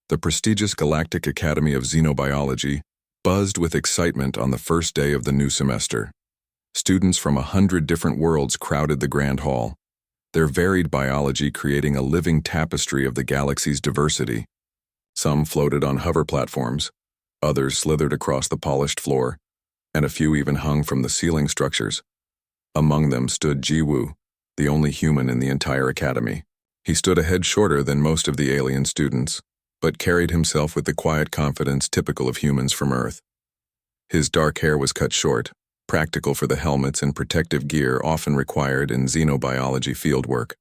The prestigious Galactic Academy of Xenobiology buzzed with excitement on the first day of the new semester. Students from 100 different worlds crowded the grand hall, their varied biology creating a living tapestry of the galaxy's diversity. Some floated on hover platforms, others slithered across the polished floor, and a few even hung from the ceiling structures. Among them stood Jiwoo, the only human in the entire academy. He stood a head shorter than most of the alien students, but carried himself with the quiet confidence typical of humans from Earth. His dark hair was cut short, practical for the helmets and protective gear often required in xenobiology fieldwork.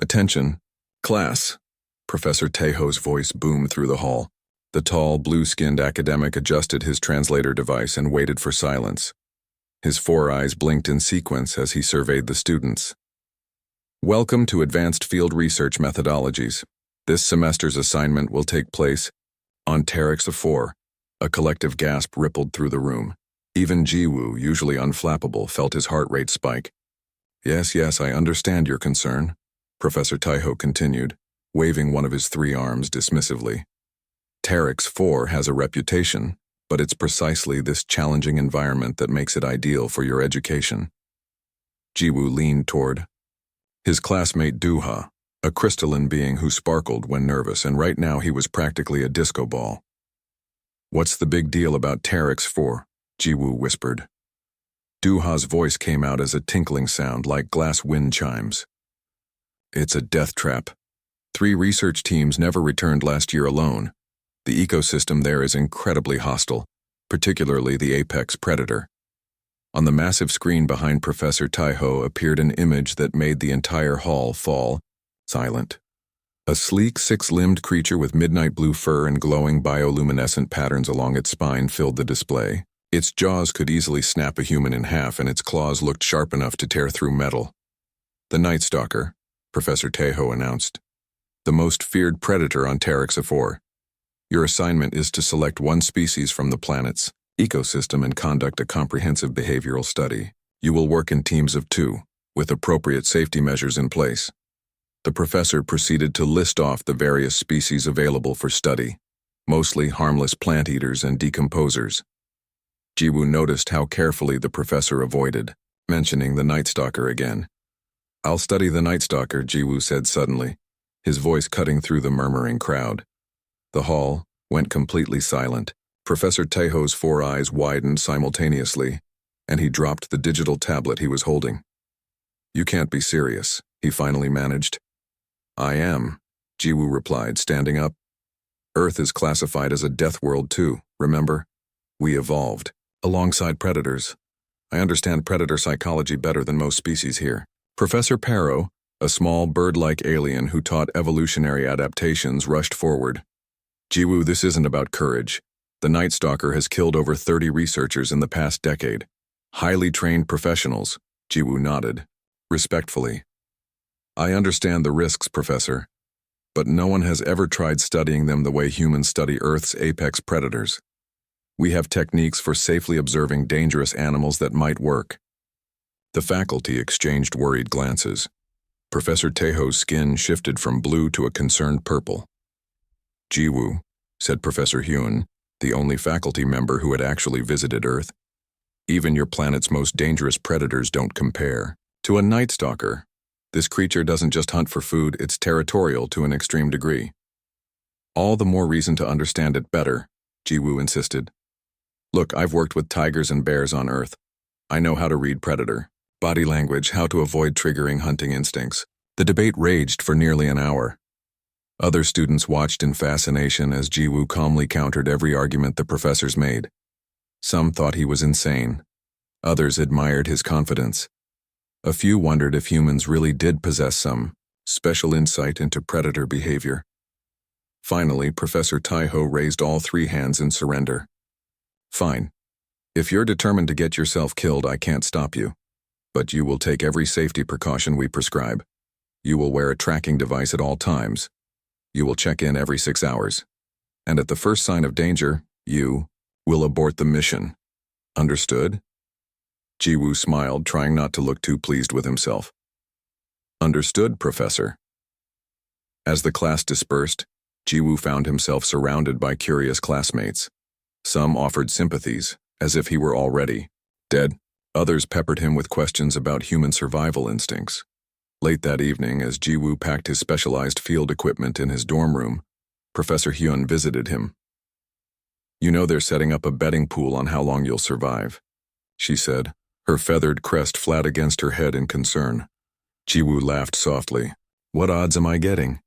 "Attention, class!" Professor Taeho's voice boomed through the hall. The tall, blue-skinned academic adjusted his translator device and waited for silence. His 4 eyes blinked in sequence as he surveyed the students. "Welcome to Advanced Field Research Methodologies. This semester's assignment will take place on Terex IV." A collective gasp rippled through the room. Even Jiwoo, usually unflappable, felt his heart rate spike. Yes, I understand your concern," Professor Taeho continued, waving one of his 3 arms dismissively. "Terex IV has a reputation, but it's precisely this challenging environment that makes it ideal for your education." Jiwoo leaned toward his classmate Duha, a crystalline being who sparkled when nervous, and right now he was practically a disco ball. "What's the big deal about Terex IV?" Jiwoo whispered. Duha's voice came out as a tinkling sound like glass wind chimes. "It's a death trap. 3 research teams never returned last year alone. The ecosystem there is incredibly hostile, particularly the apex predator." On the massive screen behind Professor Taeho appeared an image that made the entire hall fall silent. A sleek, 6-limbed creature with midnight blue fur and glowing bioluminescent patterns along its spine filled the display. Its jaws could easily snap a human in half, and its claws looked sharp enough to tear through metal. "The Night Stalker," Professor Taeho announced. "The most feared predator on Terex IV. Your assignment is to select 1 species from the planet's ecosystem and conduct a comprehensive behavioral study. You will work in teams of 2, with appropriate safety measures in place." The professor proceeded to list off the various species available for study, mostly harmless plant eaters and decomposers. Jiwoo noticed how carefully the professor avoided mentioning the Night Stalker again. "I'll study the Night Stalker," Jiwoo said suddenly, his voice cutting through the murmuring crowd. The hall went completely silent. Professor Taeho's 4 eyes widened simultaneously, and he dropped the digital tablet he was holding. "You can't be serious," he finally managed. "I am," Jiwoo replied, standing up. "Earth is classified as a death world too, remember? We evolved alongside predators. I understand predator psychology better than most species here." Professor Paro, a small bird-like alien who taught evolutionary adaptations, rushed forward. "Jiwoo, this isn't about courage. The Night Stalker has killed over 30 researchers in the past decade. Highly trained professionals." Jiwoo nodded, respectfully. "I understand the risks, Professor, but no one has ever tried studying them the way humans study Earth's apex predators. We have techniques for safely observing dangerous animals that might work." The faculty exchanged worried glances. Professor Taeho's skin shifted from blue to a concerned purple. "Jiwoo," said Professor Hyun, the only faculty member who had actually visited Earth, "even your planet's most dangerous predators don't compare to a Night Stalker. This creature doesn't just hunt for food, it's territorial to an extreme degree." "All the more reason to understand it better," Jiwoo insisted. "Look, I've worked with tigers and bears on Earth. I know how to read predator, body language, how to avoid triggering hunting instincts." The debate raged for nearly an hour. Other students watched in fascination as Jiwoo calmly countered every argument the professors made. Some thought he was insane. Others admired his confidence. A few wondered if humans really did possess some special insight into predator behavior. Finally, Professor Taeho raised all 3 hands in surrender. "Fine. If you're determined to get yourself killed, I can't stop you. But you will take every safety precaution we prescribe. You will wear a tracking device at all times. You will check in every 6 hours. And at the first sign of danger, you will abort the mission. Understood?" Jiwoo smiled, trying not to look too pleased with himself. "Understood, Professor." As the class dispersed, Jiwoo found himself surrounded by curious classmates. Some offered sympathies, as if he were already dead. Others peppered him with questions about human survival instincts. Late that evening, as Jiwoo packed his specialized field equipment in his dorm room, Professor Hyun visited him. "You know they're setting up a betting pool on how long you'll survive," she said, her feathered crest flat against her head in concern. Jiwoo laughed softly. "What odds am I getting?"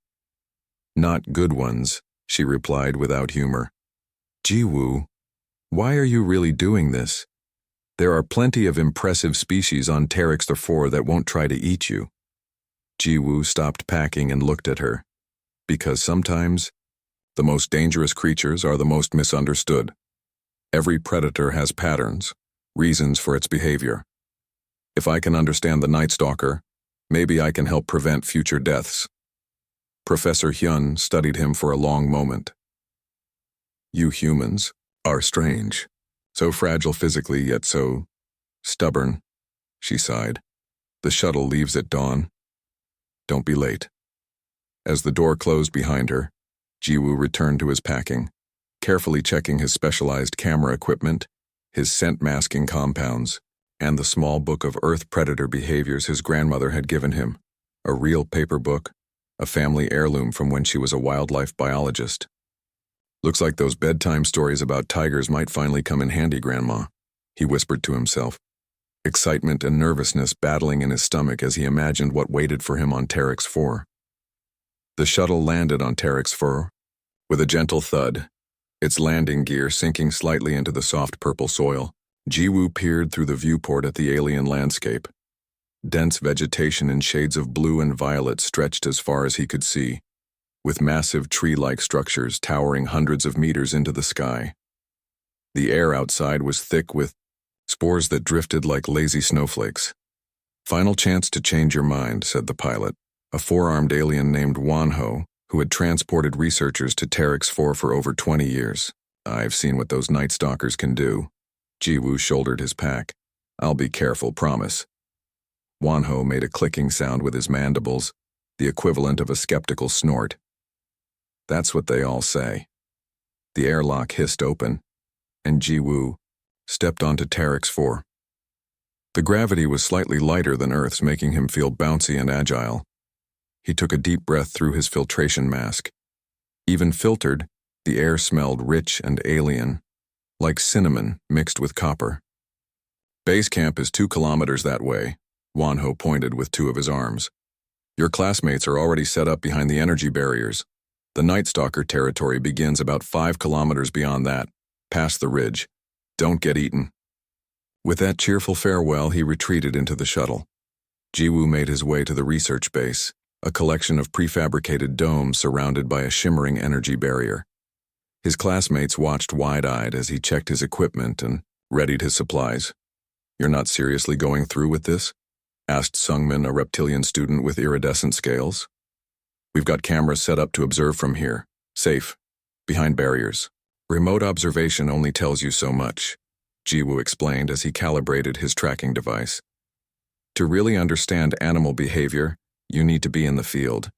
"Not good ones," she replied without humor. "Jiwoo, why are you really doing this? There are plenty of impressive species on Terex IV that won't try to eat you." Jiwoo stopped packing and looked at her. "Because sometimes, the most dangerous creatures are the most misunderstood. Every predator has patterns, reasons for its behavior. If I can understand the Night Stalker, maybe I can help prevent future deaths." Professor Hyun studied him for a long moment. "You humans are strange, so fragile physically yet so stubborn," she sighed. "The shuttle leaves at dawn. Don't be late." As the door closed behind her, Jiwoo returned to his packing, carefully checking his specialized camera equipment, his scent-masking compounds, and the small book of Earth predator behaviors his grandmother had given him, a real paper book, a family heirloom from when she was a wildlife biologist. "Looks like those bedtime stories about tigers might finally come in handy, Grandma," he whispered to himself, excitement and nervousness battling in his stomach as he imagined what waited for him on Terex IV. The shuttle landed on Terex IV with a gentle thud, its landing gear sinking slightly into the soft purple soil. Jiwoo peered through the viewport at the alien landscape. Dense vegetation in shades of blue and violet stretched as far as he could see, with massive tree-like structures towering hundreds of meters into the sky. The air outside was thick with spores that drifted like lazy snowflakes. "Final chance to change your mind," said the pilot, a four-armed alien named Wonho, who had transported researchers to Terex IV for over 20 years. "I've seen what those Night Stalkers can do." Jiwoo shouldered his pack. "I'll be careful, promise." Wonho made a clicking sound with his mandibles, the equivalent of a skeptical snort. "That's what they all say." The airlock hissed open, and Jiwoo stepped onto Terex IV. The gravity was slightly lighter than Earth's, making him feel bouncy and agile. He took a deep breath through his filtration mask. Even filtered, the air smelled rich and alien, like cinnamon mixed with copper. "Base camp is 2 kilometers that way," Wonho pointed with two of his arms. "Your classmates are already set up behind the energy barriers. The Night Stalker territory begins about 5 kilometers beyond that, past the ridge. Don't get eaten." With that cheerful farewell, he retreated into the shuttle. Jiwoo made his way to the research base, a collection of prefabricated domes surrounded by a shimmering energy barrier. His classmates watched wide-eyed as he checked his equipment and readied his supplies. "You're not seriously going through with this?" asked Sungmin, a reptilian student with iridescent scales. "We've got cameras set up to observe from here, safe, behind barriers. Remote observation only tells you so much," Jiwoo explained as he calibrated his tracking device. "To really understand animal behavior, you need to be in the field."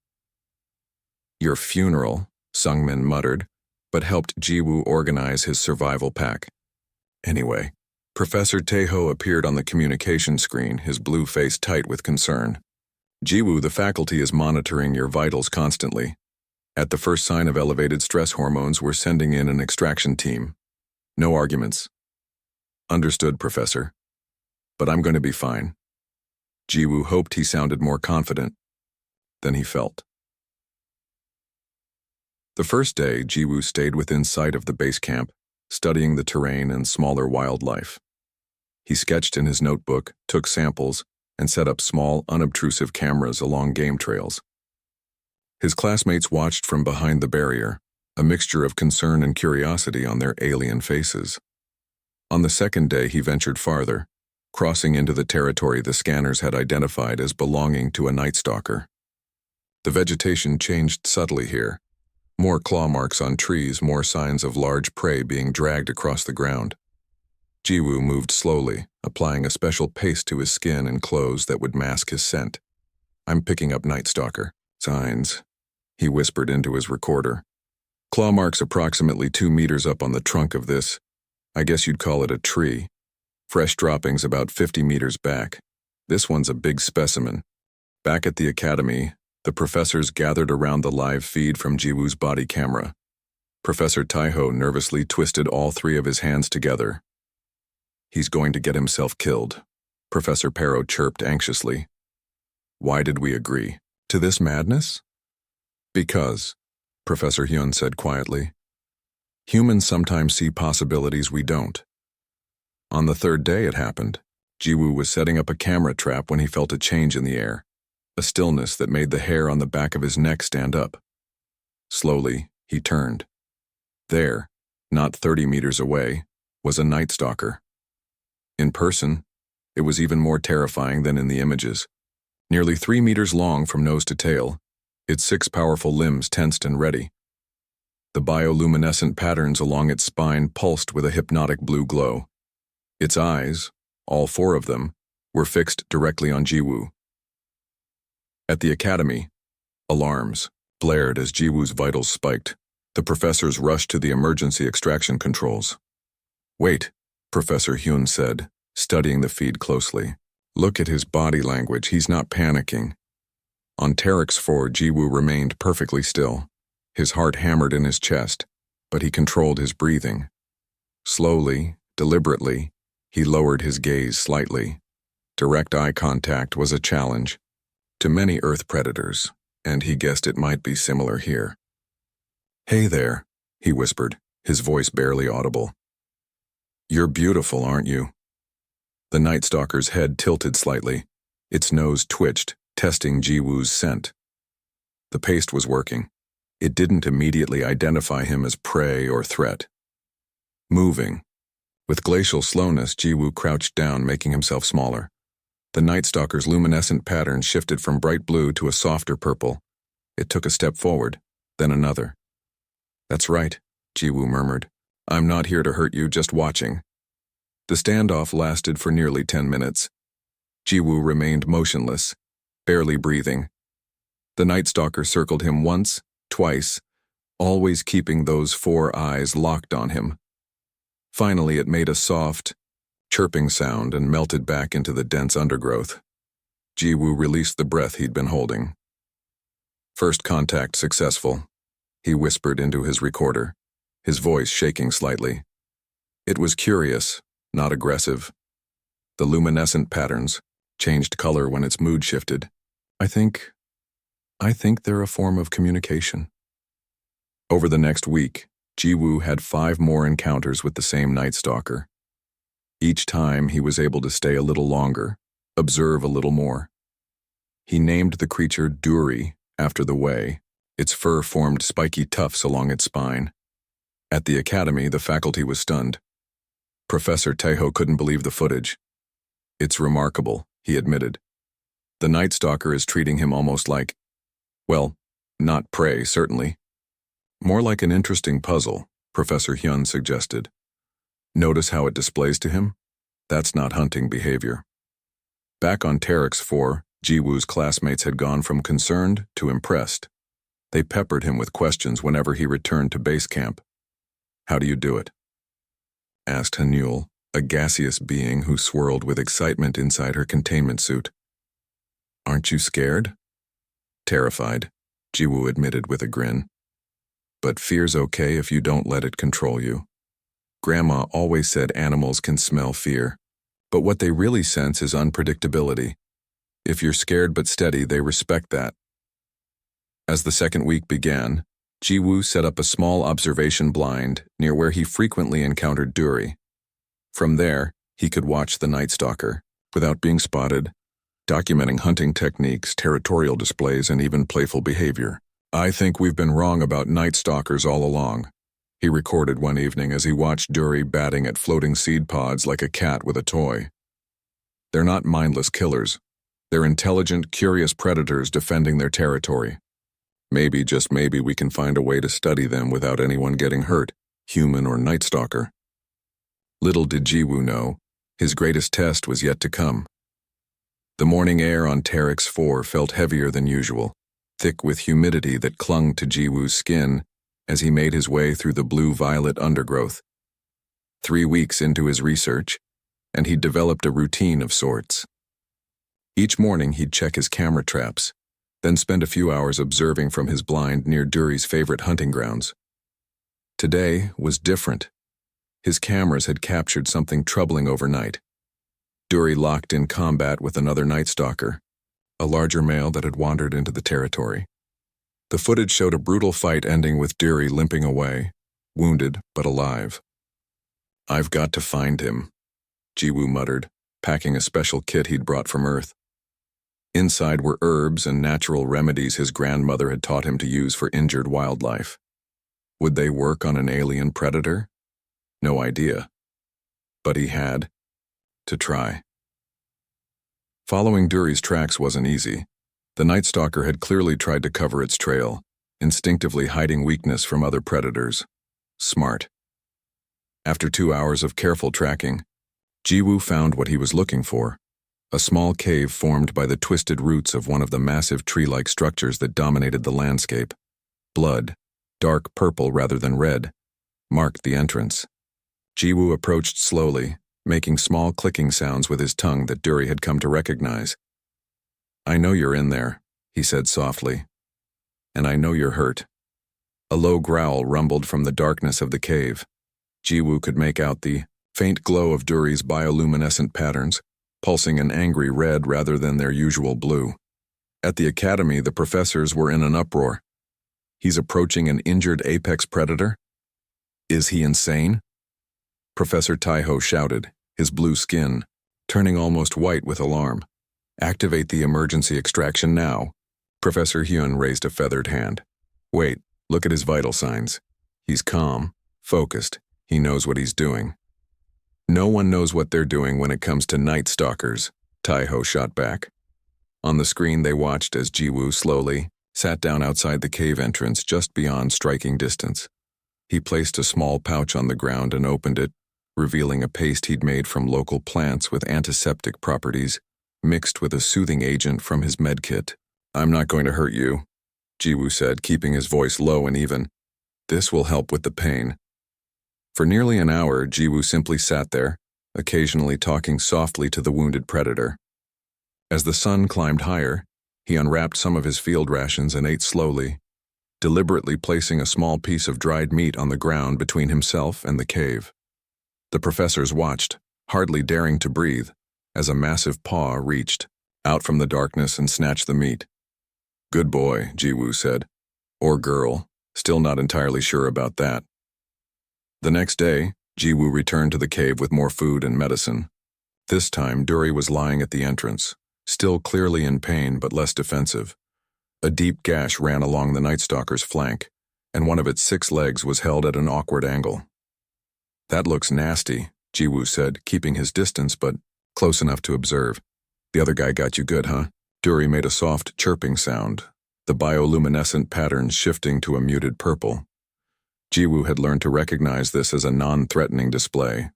"Your funeral," Sungmin muttered, but helped Jiwoo organize his survival pack. Anyway, Professor Taeho appeared on the communication screen, his blue face tight with concern. "Jiwoo, the faculty is monitoring your vitals constantly. At the first sign of elevated stress hormones, we're sending in an extraction team. No arguments." "Understood, Professor. But I'm going to be fine." Jiwoo hoped he sounded more confident than he felt. The first day, Jiwoo stayed within sight of the base camp, studying the terrain and smaller wildlife. He sketched in his notebook, took samples, and set up small, unobtrusive cameras along game trails. His classmates watched from behind the barrier, a mixture of concern and curiosity on their alien faces. On the second day, he ventured farther, crossing into the territory the scanners had identified as belonging to a Night Stalker. The vegetation changed subtly here. More claw marks on trees, more signs of large prey being dragged across the ground. Jiwoo moved slowly, applying a special paste to his skin and clothes that would mask his scent. "I'm picking up Night Stalker signs," he whispered into his recorder. Claw marks approximately 2 meters up on the trunk of this, I guess you'd call it a tree. Fresh droppings about 50 meters back. This one's a big specimen. Back at the academy, the professors gathered around the live feed from Jiwoo's body camera. Professor Taiho nervously twisted all 3 of his hands together. He's going to get himself killed, Professor Pero chirped anxiously. Why did we agree to this madness? Because, Professor Hyun said quietly, humans sometimes see possibilities we don't. On the 3rd day it happened. Jiwoo was setting up a camera trap when he felt a change in the air, a stillness that made the hair on the back of his neck stand up. Slowly, he turned. There, not 30 meters away, was a Night Stalker. In person, it was even more terrifying than in the images. Nearly 3 meters long from nose to tail, its 6 powerful limbs tensed and ready. The bioluminescent patterns along its spine pulsed with a hypnotic blue glow. Its eyes, all 4 of them, were fixed directly on Jiwoo. At the academy, alarms blared as Jiwoo's vitals spiked. The professors rushed to the emergency extraction controls. Wait, Professor Hyun said, studying the feed closely. Look at his body language, he's not panicking. On Terex 4, Jiwoo remained perfectly still. His heart hammered in his chest, but he controlled his breathing. Slowly, deliberately, he lowered his gaze slightly. Direct eye contact was a challenge to many Earth predators, and he guessed it might be similar here. Hey there, he whispered, his voice barely audible. You're beautiful, aren't you? The Night Stalker's head tilted slightly. Its nose twitched, testing Jiwoo's scent. The paste was working. It didn't immediately identify him as prey or threat. Moving. With glacial slowness, Jiwoo crouched down, making himself smaller. The Night Stalker's luminescent pattern shifted from bright blue to a softer purple. It took a step forward, then another. That's right, Jiwoo murmured. I'm not here to hurt you, just watching. The standoff lasted for nearly 10 minutes. Jiwoo remained motionless, barely breathing. The Night Stalker circled him once, twice, always keeping those 4 eyes locked on him. Finally, it made a soft, chirping sound and melted back into the dense undergrowth. Jiwoo released the breath he'd been holding. First contact successful, he whispered into his recorder, his voice shaking slightly. It was curious, not aggressive. The luminescent patterns changed color when its mood shifted. I think they're a form of communication. Over the next week, Jiwoo had 5 more encounters with the same Night Stalker. Each time he was able to stay a little longer, observe a little more. He named the creature Duri after the way. Its fur formed spiky tufts along its spine. At the academy, the faculty was stunned. Professor Taiho couldn't believe the footage. It's remarkable, he admitted. The Night Stalker is treating him almost like, well, not prey, certainly. More like an interesting puzzle, Professor Hyun suggested. Notice how it displays to him? That's not hunting behavior. Back on Terex 4, Jiwoo's classmates had gone from concerned to impressed. They peppered him with questions whenever he returned to base camp. How do you do it? Asked Hanul, a gaseous being who swirled with excitement inside her containment suit. Aren't you scared? Terrified, Jiwoo admitted with a grin. But fear's okay if you don't let it control you. Grandma always said animals can smell fear, but what they really sense is unpredictability. If you're scared but steady, they respect that. As the second week began, Jiwoo set up a small observation blind near where he frequently encountered Duri. From there, he could watch the Night Stalker, without being spotted, documenting hunting techniques, territorial displays, and even playful behavior. I think we've been wrong about Night Stalkers all along, he recorded one evening as he watched Duri batting at floating seed pods like a cat with a toy. They're not mindless killers. They're intelligent, curious predators defending their territory. Maybe, just maybe, we can find a way to study them without anyone getting hurt, human or Night Stalker. Little did Jiwoo know, his greatest test was yet to come. The morning air on Terex 4 felt heavier than usual, thick with humidity that clung to Jiwoo's skin as he made his way through the blue-violet undergrowth. 3 weeks into his research, and he'd developed a routine of sorts. Each morning he'd check his camera traps, then spend a few hours observing from his blind near Dury's favorite hunting grounds. Today was different. His cameras had captured something troubling overnight. Dury locked in combat with another Night Stalker, a larger male that had wandered into the territory. The footage showed a brutal fight ending with Dury limping away, wounded but alive. "I've got to find him," Jiwoo muttered, packing a special kit he'd brought from Earth. Inside were herbs and natural remedies his grandmother had taught him to use for injured wildlife. Would they work on an alien predator? No idea. But he had to try. Following Dury's tracks wasn't easy. The Night Stalker had clearly tried to cover its trail, instinctively hiding weakness from other predators. Smart. After 2 hours of careful tracking, Jiwoo found what he was looking for, a small cave formed by the twisted roots of one of the massive tree-like structures that dominated the landscape. Blood, dark purple rather than red, marked the entrance. Jiwoo approached slowly, making small clicking sounds with his tongue that Dury had come to recognize. "I know you're in there," he said softly. "And I know you're hurt." A low growl rumbled from the darkness of the cave. Jiwoo could make out the faint glow of Dury's bioluminescent patterns, pulsing an angry red rather than their usual blue. At the academy, the professors were in an uproar. "He's approaching an injured apex predator? Is he insane?" Professor Taiho shouted, his blue skin turning almost white with alarm. "Activate the emergency extraction now." Professor Hyun raised a feathered hand. "Wait, look at his vital signs. He's calm, focused. He knows what he's doing." "No one knows what they're doing when it comes to Night Stalkers," Taiho shot back. On the screen they watched as Jiwoo slowly sat down outside the cave entrance just beyond striking distance. He placed a small pouch on the ground and opened it, revealing a paste he'd made from local plants with antiseptic properties, mixed with a soothing agent from his medkit. "I'm not going to hurt you," Jiwoo said, keeping his voice low and even. "This will help with the pain." For nearly an hour, Jiwoo simply sat there, occasionally talking softly to the wounded predator. As the sun climbed higher, he unwrapped some of his field rations and ate slowly, deliberately placing a small piece of dried meat on the ground between himself and the cave. The professors watched, hardly daring to breathe, as a massive paw reached out from the darkness and snatched the meat. "Good boy," Jiwoo said. "Or girl, still not entirely sure about that." The next day, Jiwoo returned to the cave with more food and medicine. This time, Dury was lying at the entrance, still clearly in pain but less defensive. A deep gash ran along the Night Stalker's flank, and one of its 6 legs was held at an awkward angle. "That looks nasty," Jiwoo said, keeping his distance but close enough to observe. "The other guy got you good, huh?" Dury made a soft chirping sound, the bioluminescent patterns shifting to a muted purple. Jiwoo had learned to recognize this as a non-threatening display.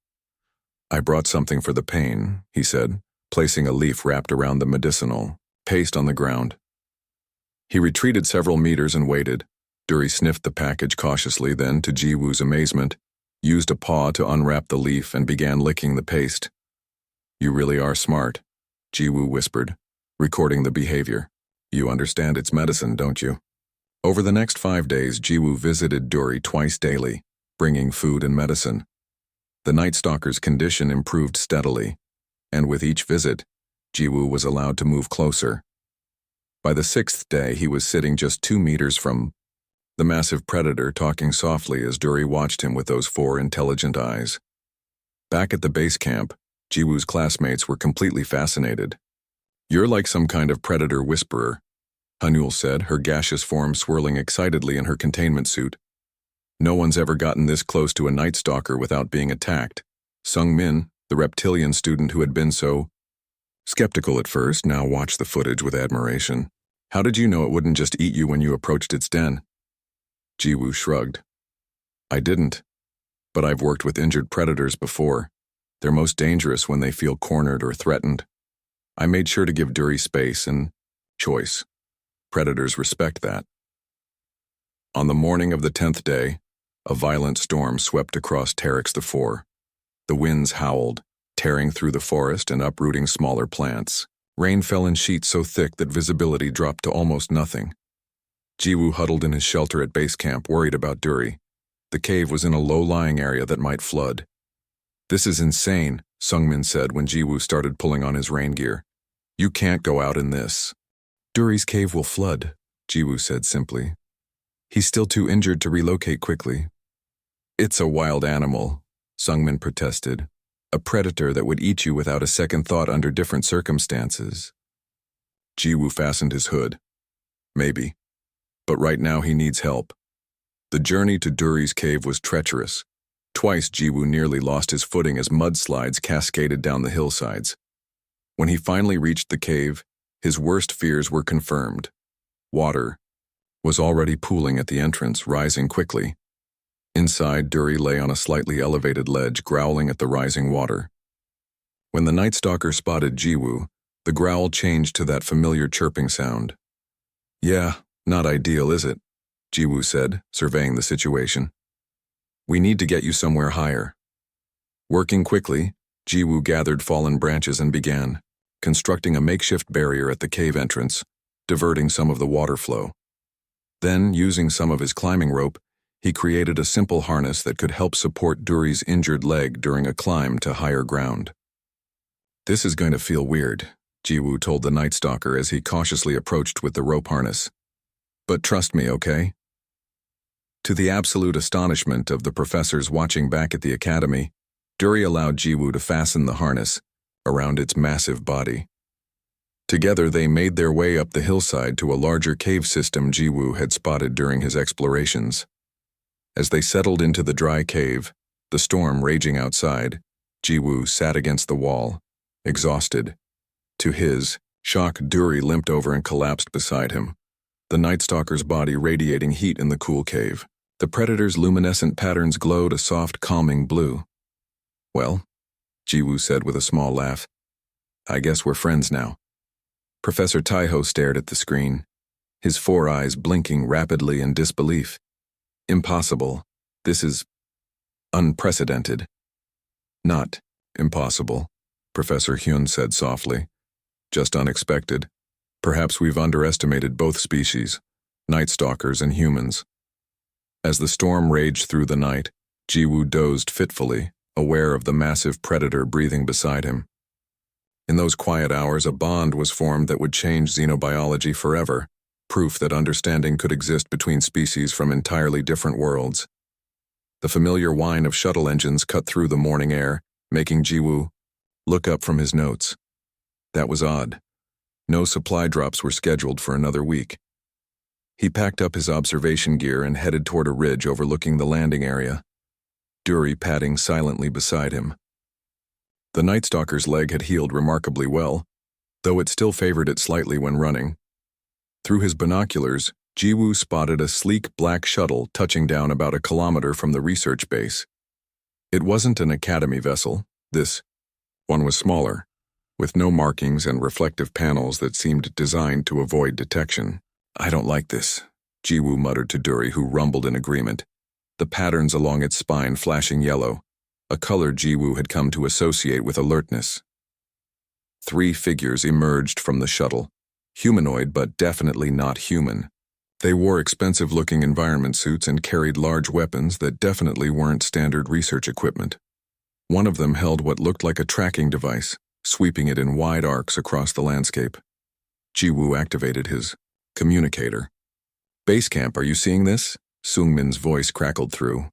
"I brought something for the pain," he said, placing a leaf wrapped around the medicinal paste on the ground. He retreated several meters and waited. Dury sniffed the package cautiously, then, to Jiwoo's amazement, used a paw to unwrap the leaf and began licking the paste. "You really are smart," Jiwoo whispered, recording the behavior. "You understand it's medicine, don't you?" Over the next 5 days, Jiwoo visited Dury twice daily, bringing food and medicine. The Night Stalker's condition improved steadily, and with each visit, Jiwoo was allowed to move closer. By the 6th day, he was sitting just 2 meters from the massive predator, talking softly as Dury watched him with those 4 intelligent eyes. Back at the base camp, Jiwoo's classmates were completely fascinated. "You're like some kind of predator whisperer," Hanul said, her gaseous form swirling excitedly in her containment suit. "No one's ever gotten this close to a Night Stalker without being attacked." Sung Min, the reptilian student who had been so skeptical at first, now watched the footage with admiration. "How did you know it wouldn't just eat you when you approached its den?" Jiwoo shrugged. "I didn't, but I've worked with injured predators before. They're most dangerous when they feel cornered or threatened. I made sure to give Dury space and choice. Predators respect that." On the morning of the 10th day, a violent storm swept across Terex IV. The winds howled, tearing through the forest and uprooting smaller plants. Rain fell in sheets so thick that visibility dropped to almost nothing. Jiwoo huddled in his shelter at base camp, worried about Duri. The cave was in a low-lying area that might flood. "This is insane," Sungmin said when Jiwoo started pulling on his rain gear. "You can't go out in this." "Duri's cave will flood," Jiwoo said simply. "He's still too injured to relocate quickly." "It's a wild animal," Sungmin protested. "A predator that would eat you without a second thought under different circumstances." Jiwoo fastened his hood. "Maybe. But right now he needs help." The journey to Duri's cave was treacherous. Twice Jiwoo nearly lost his footing as mudslides cascaded down the hillsides. When he finally reached the cave, his worst fears were confirmed. Water was already pooling at the entrance, rising quickly. Inside, Duri lay on a slightly elevated ledge, growling at the rising water. When the Night Stalker spotted Jiwoo, the growl changed to that familiar chirping sound. "Yeah, not ideal, is it?" Jiwoo said, surveying the situation. "We need to get you somewhere higher." Working quickly, Jiwoo gathered fallen branches and began constructing a makeshift barrier at the cave entrance, diverting some of the water flow. Then, using some of his climbing rope, he created a simple harness that could help support Duri's injured leg during a climb to higher ground. "This is going to feel weird," Jiwoo told the Night Stalker as he cautiously approached with the rope harness. "But trust me, okay?" To the absolute astonishment of the professors watching back at the academy, Duri allowed Jiwoo to fasten the harness around its massive body. Together they made their way up the hillside to a larger cave system Jiwoo had spotted during his explorations. As they settled into the dry cave, the storm raging outside, Jiwoo sat against the wall, exhausted. To his shock, Duri limped over and collapsed beside him, the Night Stalker's body radiating heat in the cool cave. The predator's luminescent patterns glowed a soft, calming blue. "Well," Jiwoo said with a small laugh, "I guess we're friends now." Professor Taiho stared at the screen, his four eyes blinking rapidly in disbelief. "Impossible. This is unprecedented." "Not impossible," Professor Hyun said softly. "Just unexpected. Perhaps we've underestimated both species, Night Stalkers and humans." As the storm raged through the night, Jiwoo dozed fitfully, aware of the massive predator breathing beside him. In those quiet hours, a bond was formed that would change xenobiology forever, proof that understanding could exist between species from entirely different worlds. The familiar whine of shuttle engines cut through the morning air, making Jiwoo look up from his notes. That was odd. No supply drops were scheduled for another week. He packed up his observation gear and headed toward a ridge overlooking the landing area, Duri padding silently beside him. The Night Stalker's leg had healed remarkably well, though it still favored it slightly when running. Through his binoculars, Jiwoo spotted a sleek black shuttle touching down about a kilometer from the research base. It wasn't an academy vessel. This one was smaller, with no markings and reflective panels that seemed designed to avoid detection. "I don't like this," Jiwoo muttered to Duri, who rumbled in agreement, the patterns along its spine flashing yellow, a color Jiwoo had come to associate with alertness. 3 figures emerged from the shuttle, humanoid but definitely not human. They wore expensive-looking environment suits and carried large weapons that definitely weren't standard research equipment. One of them held what looked like a tracking device, sweeping it in wide arcs across the landscape. Jiwoo activated his communicator. "Base camp, are you seeing this?" Sungmin's voice crackled through.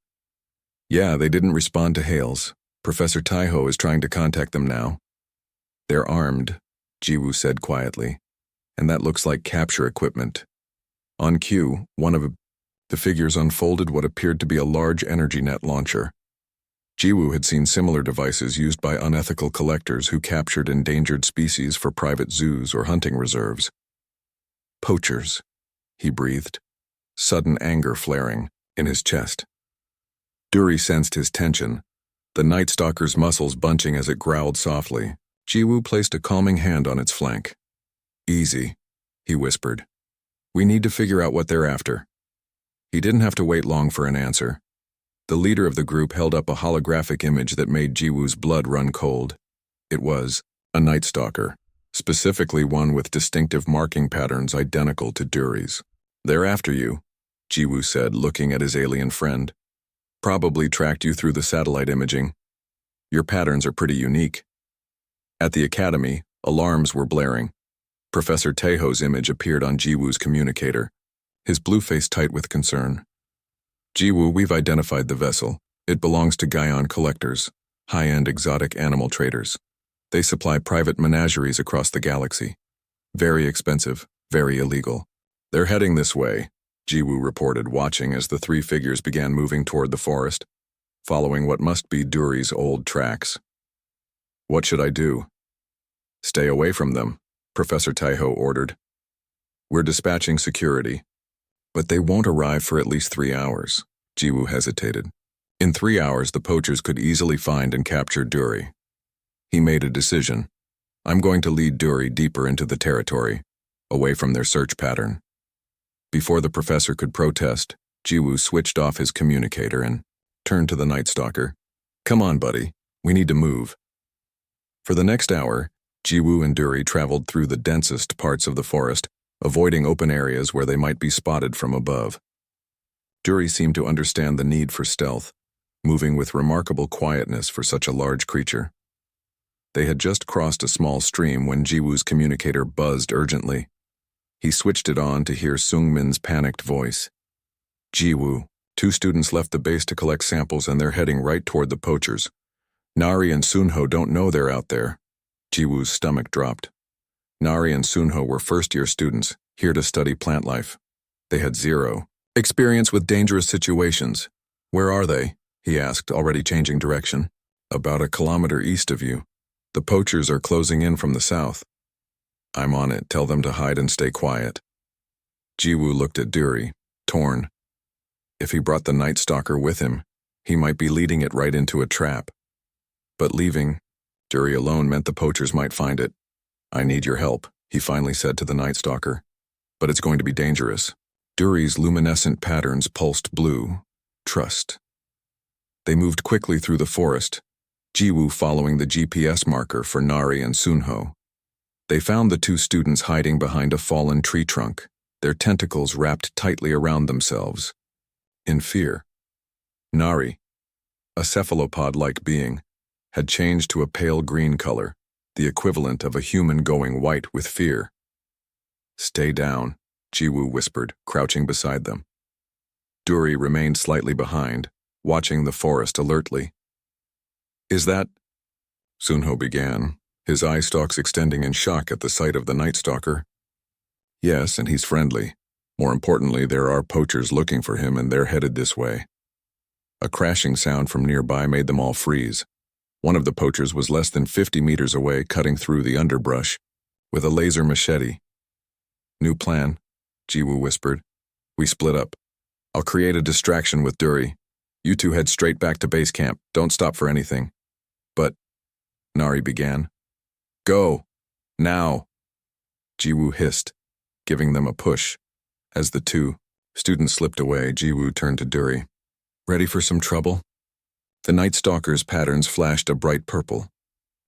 "Yeah, they didn't respond to hails. Professor Taiho is trying to contact them now." "They're armed," Jiwoo said quietly, "and that looks like capture equipment." On cue, one of the figures unfolded what appeared to be a large energy net launcher. Jiwoo had seen similar devices used by unethical collectors who captured endangered species for private zoos or hunting reserves. "Poachers," he breathed, sudden anger flaring in his chest. Duri sensed his tension, the Night Stalker's muscles bunching as it growled softly. Jiwoo placed a calming hand on its flank. "Easy," he whispered. "We need to figure out what they're after." He didn't have to wait long for an answer. The leader of the group held up a holographic image that made Jiwoo's blood run cold. It was a Night Stalker, specifically one with distinctive marking patterns identical to Duri's. "They're after you," Jiwoo said, looking at his alien friend. "Probably tracked you through the satellite imaging. Your patterns are pretty unique." At the academy, alarms were blaring. Professor Taeho's image appeared on Jiwoo's communicator, his blue face tight with concern. "Jiwoo, we've identified the vessel. It belongs to Gaion collectors, high-end exotic animal traders. They supply private menageries across the galaxy. Very expensive, very illegal. They're heading this way," Jiwoo reported, watching as the three figures began moving toward the forest, following what must be Duri's old tracks. "What should I do?" "Stay away from them," Professor Taeho ordered. "We're dispatching security." "But they won't arrive for at least 3 hours," Jiwoo hesitated. In 3 hours, the poachers could easily find and capture Duri. He made a decision. "I'm going to lead Duri deeper into the territory, away from their search pattern." Before the professor could protest, Jiwoo switched off his communicator and turned to the Night Stalker. "Come on, buddy. We need to move." For the next hour, Jiwoo and Duri traveled through the densest parts of the forest, avoiding open areas where they might be spotted from above. Duri seemed to understand the need for stealth, moving with remarkable quietness for such a large creature. They had just crossed a small stream when Jiwoo's communicator buzzed urgently. He switched it on to hear Sungmin's panicked voice. "Jiwoo, 2 students left the base to collect samples and they're heading right toward the poachers. Nari and Sunho don't know they're out there." Jiwoo's stomach dropped. Nari and Sunho were first-year students, here to study plant life. They had 0 experience with dangerous situations. "Where are they?" he asked, already changing direction. "About a kilometer east of you. The poachers are closing in from the south." "I'm on it. Tell them to hide and stay quiet." Jiwoo looked at Duri, torn. If he brought the Night Stalker with him, he might be leading it right into a trap. But leaving Duri alone meant the poachers might find it. "I need your help," he finally said to the Night Stalker. "But it's going to be dangerous." Duri's luminescent patterns pulsed blue. "Trust." They moved quickly through the forest, Jiwoo following the GPS marker for Nari and Sunho. They found the 2 students hiding behind a fallen tree trunk, their tentacles wrapped tightly around themselves. In fear. Nari, a cephalopod-like being, had changed to a pale green color, the equivalent of a human going white with fear. "Stay down," Jiwoo whispered, crouching beside them. Duri remained slightly behind, watching the forest alertly. "Is that—" Sunho began, his eye stalks extending in shock at the sight of the Night Stalker. "Yes, and he's friendly. More importantly, there are poachers looking for him and they're headed this way." A crashing sound from nearby made them all freeze. One of the poachers was less than 50 meters away, cutting through the underbrush with a laser machete. "New plan," Jiwoo whispered. "We split up. I'll create a distraction with Duri. You 2 head straight back to base camp. Don't stop for anything." "But—" Nari began. "Go! Now!" Jiwoo hissed, giving them a push. As the 2 students slipped away, Jiwoo turned to Duri. "Ready for some trouble?" The Night Stalker's patterns flashed a bright purple.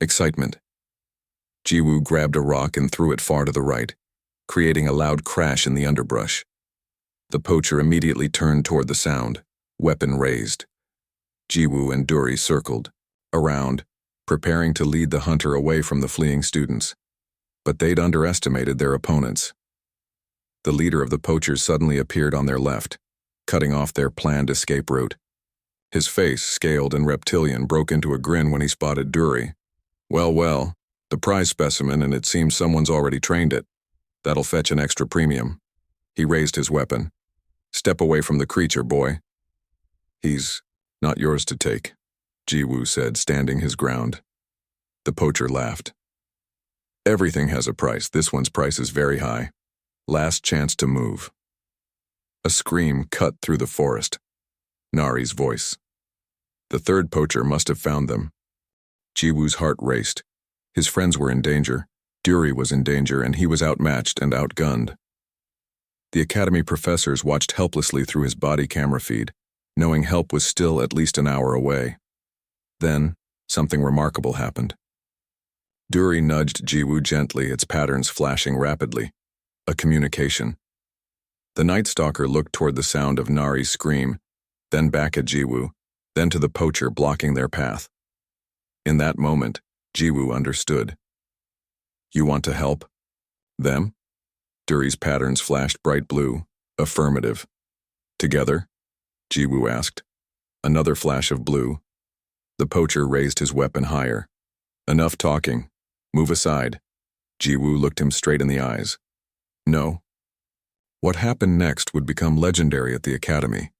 Excitement. Jiwoo grabbed a rock and threw it far to the right, creating a loud crash in the underbrush. The poacher immediately turned toward the sound, weapon raised. Jiwoo and Duri circled around, preparing to lead the hunter away from the fleeing students. But they'd underestimated their opponents. The leader of the poachers suddenly appeared on their left, cutting off their planned escape route. His face, scaled and reptilian, broke into a grin when he spotted Duri. Well, the prize specimen, and it seems someone's already trained it. That'll fetch an extra premium." He raised his weapon. "Step away from the creature, boy." "He's not yours to take," Jiwoo said, standing his ground. The poacher laughed. "Everything has a price. This one's price is very high. Last chance to move." A scream cut through the forest. Nari's voice. The 3rd poacher must have found them. Jiwoo's heart raced. His friends were in danger. Duri was in danger, and he was outmatched and outgunned. The Academy professors watched helplessly through his body camera feed, knowing help was still at least an hour away. Then, something remarkable happened. Duri nudged Jiwoo gently, its patterns flashing rapidly. A communication. The Night Stalker looked toward the sound of Nari's scream, then back at Jiwoo, then to the poacher blocking their path. In that moment, Jiwoo understood. You want to help? Them? Duri's patterns flashed bright blue. Affirmative. Together? Jiwoo asked. Another flash of blue. The poacher raised his weapon higher. Enough talking. Move aside. Jiwoo looked him straight in the eyes. No. What happened next would become legendary at the Academy.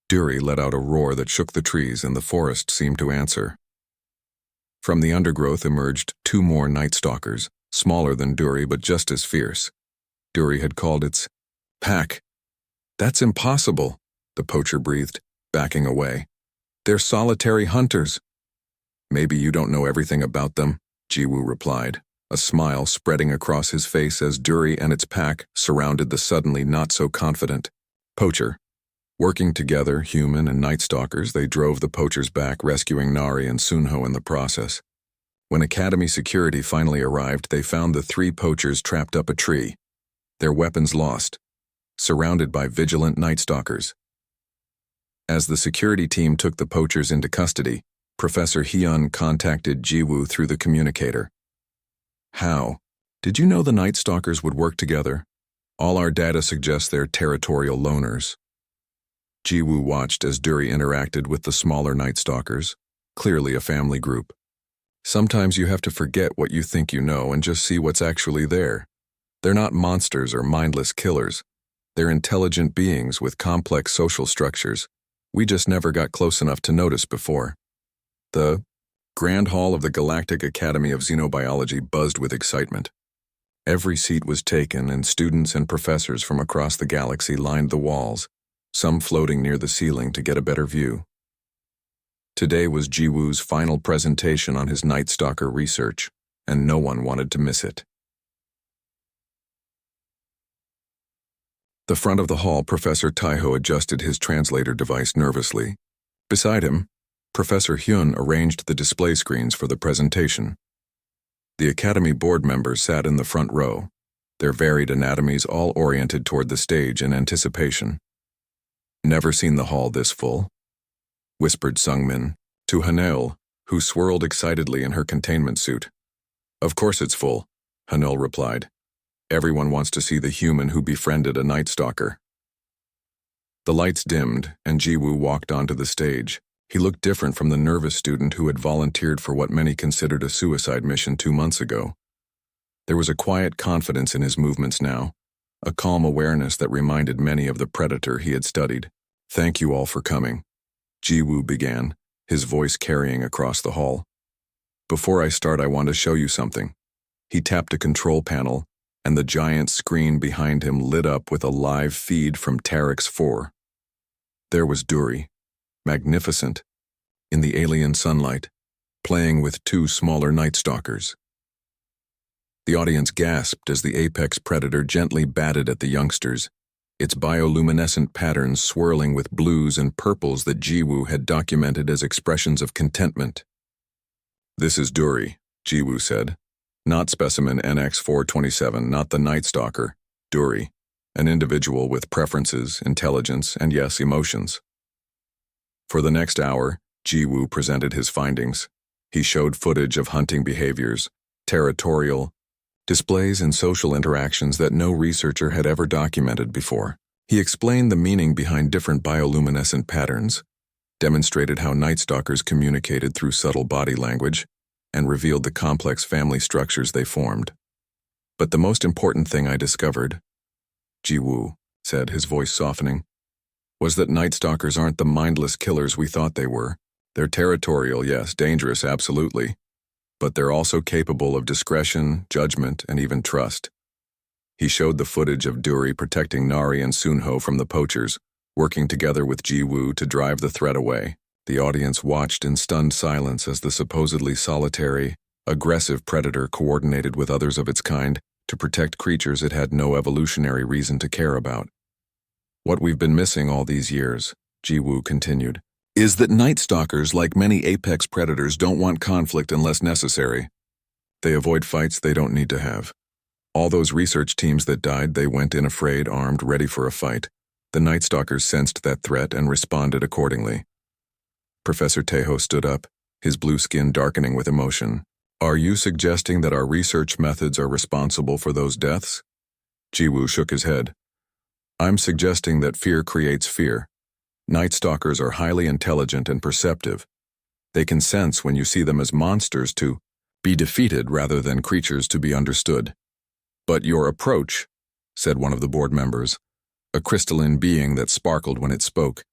Duri let out a roar that shook the trees, and the forest seemed to answer. From the undergrowth emerged two more Night Stalkers, smaller than Duri but just as fierce. Duri had called its pack. That's impossible, the poacher breathed, backing away. They're solitary hunters. Maybe you don't know everything about them, Jiwoo replied, a smile spreading across his face as Duri and its pack surrounded the suddenly not-so-confident poacher. Working together, human and Night Stalkers, they drove the poachers back, rescuing Nari and Sunho in the process. When Academy security finally arrived, they found the three poachers trapped up a tree, their weapons lost, surrounded by vigilant Night Stalkers. As the security team took the poachers into custody, Professor Hyun contacted Jiwoo through the communicator. How? Did you know the Night Stalkers would work together? All our data suggests they're territorial loners. Jiwoo watched as Duri interacted with the smaller Night Stalkers, clearly a family group. Sometimes you have to forget what you think you know and just see what's actually there. They're not monsters or mindless killers. They're intelligent beings with complex social structures. We just never got close enough to notice before. The Grand Hall of the Galactic Academy of Xenobiology buzzed with excitement. Every seat was taken, and students and professors from across the galaxy lined the walls, some floating near the ceiling to get a better view. Today was Jiwoo's final presentation on his Night Stalker research, and no one wanted to miss it. The front of the hall, Professor Taiho adjusted his translator device nervously. Beside him, Professor Hyun arranged the display screens for the presentation. The Academy board members sat in the front row, their varied anatomies all oriented toward the stage in anticipation. Never seen the hall this full, whispered Sungmin to Hanel, who swirled excitedly in her containment suit. Of course it's full, Hanel replied. Everyone wants to see the human who befriended a Night Stalker. The lights dimmed, and Jiwoo walked onto the stage. He looked different from the nervous student who had volunteered for what many considered a suicide mission 2 months ago. There was a quiet confidence in his movements now, a calm awareness that reminded many of the predator he had studied. Thank you all for coming, Jiwoo began, his voice carrying across the hall. Before I start, I want to show you something. He tapped a control panel, and the giant screen behind him lit up with a live feed from Tarex 4. There was Duri, magnificent, in the alien sunlight, playing with 2 smaller Night Stalkers. The audience gasped as the apex predator gently batted at the youngsters, its bioluminescent patterns swirling with blues and purples that Jiwoo had documented as expressions of contentment. This is Duri, Jiwoo said. Not specimen NX-427, not the Night Stalker, Duri, an individual with preferences, intelligence, and yes, emotions. For the next hour, Jiwoo presented his findings. He showed footage of hunting behaviors, territorial displays, and social interactions that no researcher had ever documented before. He explained the meaning behind different bioluminescent patterns, demonstrated how Night Stalkers communicated through subtle body language, and revealed the complex family structures they formed. But the most important thing I discovered, Jiwoo said, his voice softening, was that Night Stalkers aren't the mindless killers we thought they were. They're territorial, yes, dangerous, absolutely. But they're also capable of discretion, judgment, and even trust. He showed the footage of Duri protecting Nari and Sunho from the poachers, working together with Jiwoo to drive the threat away. The audience watched in stunned silence as the supposedly solitary, aggressive predator coordinated with others of its kind to protect creatures it had no evolutionary reason to care about. What we've been missing all these years, Jiwoo continued, is that night stalkers, like many apex predators, don't want conflict unless necessary. They avoid fights they don't need to have. All those research teams that died, they went in afraid, armed, ready for a fight. The night stalkers sensed that threat and responded accordingly. Professor Tejo stood up, his blue skin darkening with emotion. Are you suggesting that our research methods are responsible for those deaths? Jiwoo shook his head. I'm suggesting that fear creates fear. Night stalkers are highly intelligent and perceptive. They can sense when you see them as monsters to be defeated rather than creatures to be understood. But your approach, said one of the board members, a crystalline being that sparkled when it spoke,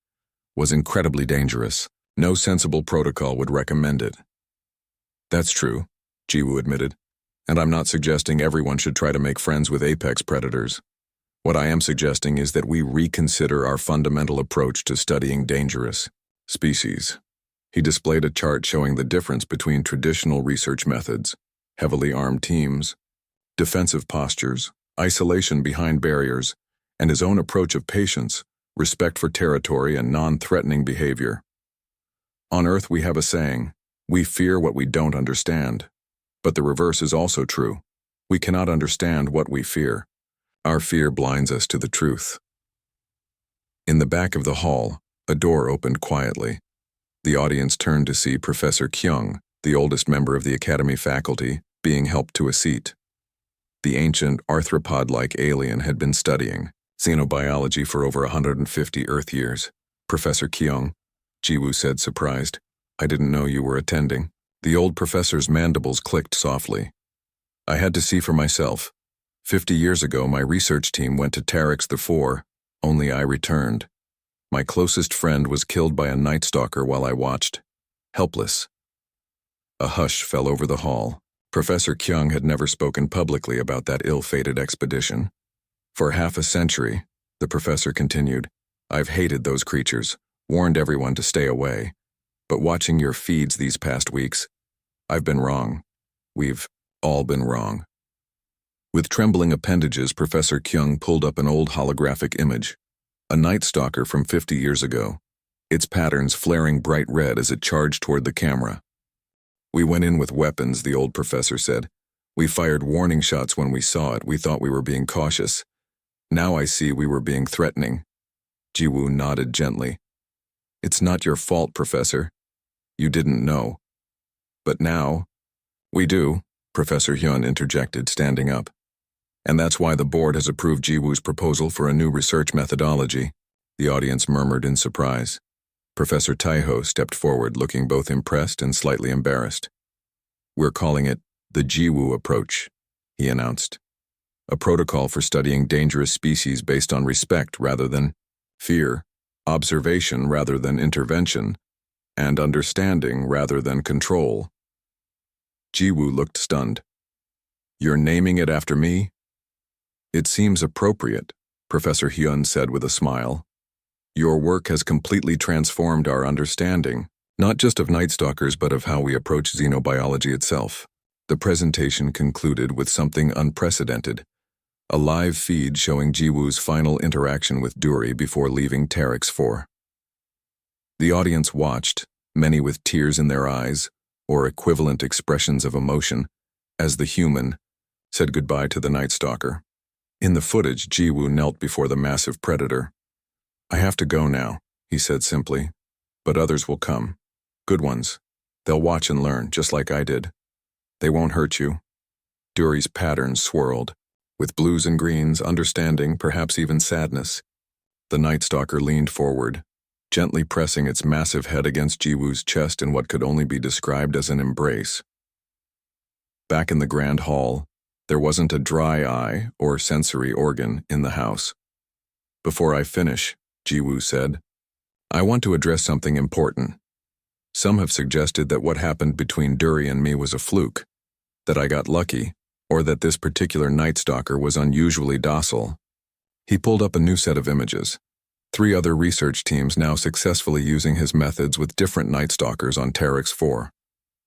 was incredibly dangerous. No sensible protocol would recommend it. That's true, Jiwoo admitted, and I'm not suggesting everyone should try to make friends with apex predators. What I am suggesting is that we reconsider our fundamental approach to studying dangerous species. He displayed a chart showing the difference between traditional research methods, heavily armed teams, defensive postures, isolation behind barriers, and his own approach of patience, respect for territory, and non-threatening behavior. On Earth we have a saying, we fear what we don't understand. But the reverse is also true. We cannot understand what we fear. Our fear blinds us to the truth. In the back of the hall, a door opened quietly. The audience turned to see Professor Kyung, the oldest member of the Academy faculty, being helped to a seat. The ancient arthropod-like alien had been studying xenobiology for over 150 Earth years. Professor Kyung, Jiwoo said, surprised. I didn't know you were attending. The old professor's mandibles clicked softly. I had to see for myself. 50 years ago, my research team went to Terex IV, only I returned. My closest friend was killed by a night stalker while I watched, helpless. A hush fell over the hall. Professor Kyung had never spoken publicly about that ill-fated expedition. For half a century, the professor continued, I've hated those creatures, warned everyone to stay away. But watching your feeds these past weeks, I've been wrong. We've all been wrong. With trembling appendages, Professor Kyung pulled up an old holographic image, a night stalker from 50 years ago, its patterns flaring bright red as it charged toward the camera. We went in with weapons, the old professor said. We fired warning shots when we saw it. We thought we were being cautious. Now I see we were being threatening. Jiwoo nodded gently. It's not your fault, Professor. You didn't know. But now, we do, Professor Hyun interjected, standing up. And that's why the board has approved Jiwoo's proposal for a new research methodology. The audience murmured in surprise. Professor Taiho stepped forward, looking both impressed and slightly embarrassed. We're calling it the Jiwoo approach, he announced. A protocol for studying dangerous species based on respect rather than fear, observation rather than intervention, and understanding rather than control. Jiwoo looked stunned. You're naming it after me? It seems appropriate, Professor Hyun said with a smile. Your work has completely transformed our understanding, not just of night stalkers but of how we approach xenobiology itself. The presentation concluded with something unprecedented, a live feed showing Jiwoo's final interaction with Duri before leaving Terex IV. The audience watched, many with tears in their eyes, or equivalent expressions of emotion, as the human said goodbye to the night stalker. In the footage, Jiwoo knelt before the massive predator. I have to go now, he said simply, but others will come. Good ones. They'll watch and learn, just like I did. They won't hurt you. Duri's patterns swirled, with blues and greens, understanding, perhaps even sadness. The night stalker leaned forward, gently pressing its massive head against Jiwoo's chest in what could only be described as an embrace. Back in the grand hall, there wasn't a dry eye or sensory organ in the house. Before I finish, Jiwoo said, I want to address something important. Some have suggested that what happened between Duri and me was a fluke, that I got lucky, or that this particular night stalker was unusually docile. He pulled up a new set of images. 3 other research teams now successfully using his methods with different night stalkers on Terex IV.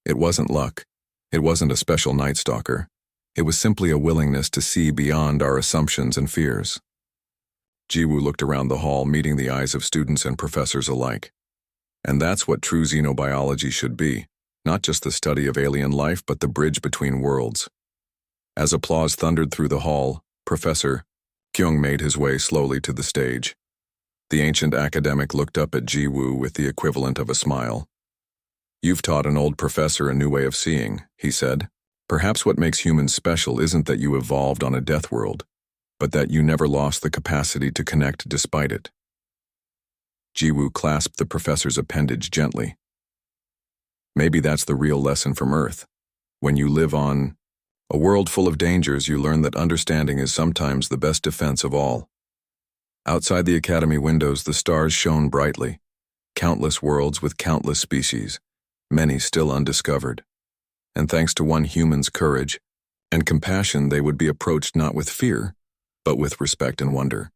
It wasn't luck. It wasn't a special night stalker. It was simply a willingness to see beyond our assumptions and fears. Jiwoo looked around the hall, meeting the eyes of students and professors alike. And that's what true xenobiology should be, not just the study of alien life, but the bridge between worlds. As applause thundered through the hall, Professor Kyung made his way slowly to the stage. The ancient academic looked up at Jiwoo with the equivalent of a smile. "You've taught an old professor a new way of seeing," he said. "Perhaps what makes humans special isn't that you evolved on a death world, but that you never lost the capacity to connect despite it." Jiwoo clasped the professor's appendage gently. "Maybe that's the real lesson from Earth. When you live on a world full of dangers, you learn that understanding is sometimes the best defense of all." Outside the academy windows, the stars shone brightly. Countless worlds with countless species, many still undiscovered. And thanks to one human's courage and compassion, they would be approached not with fear, but with respect and wonder.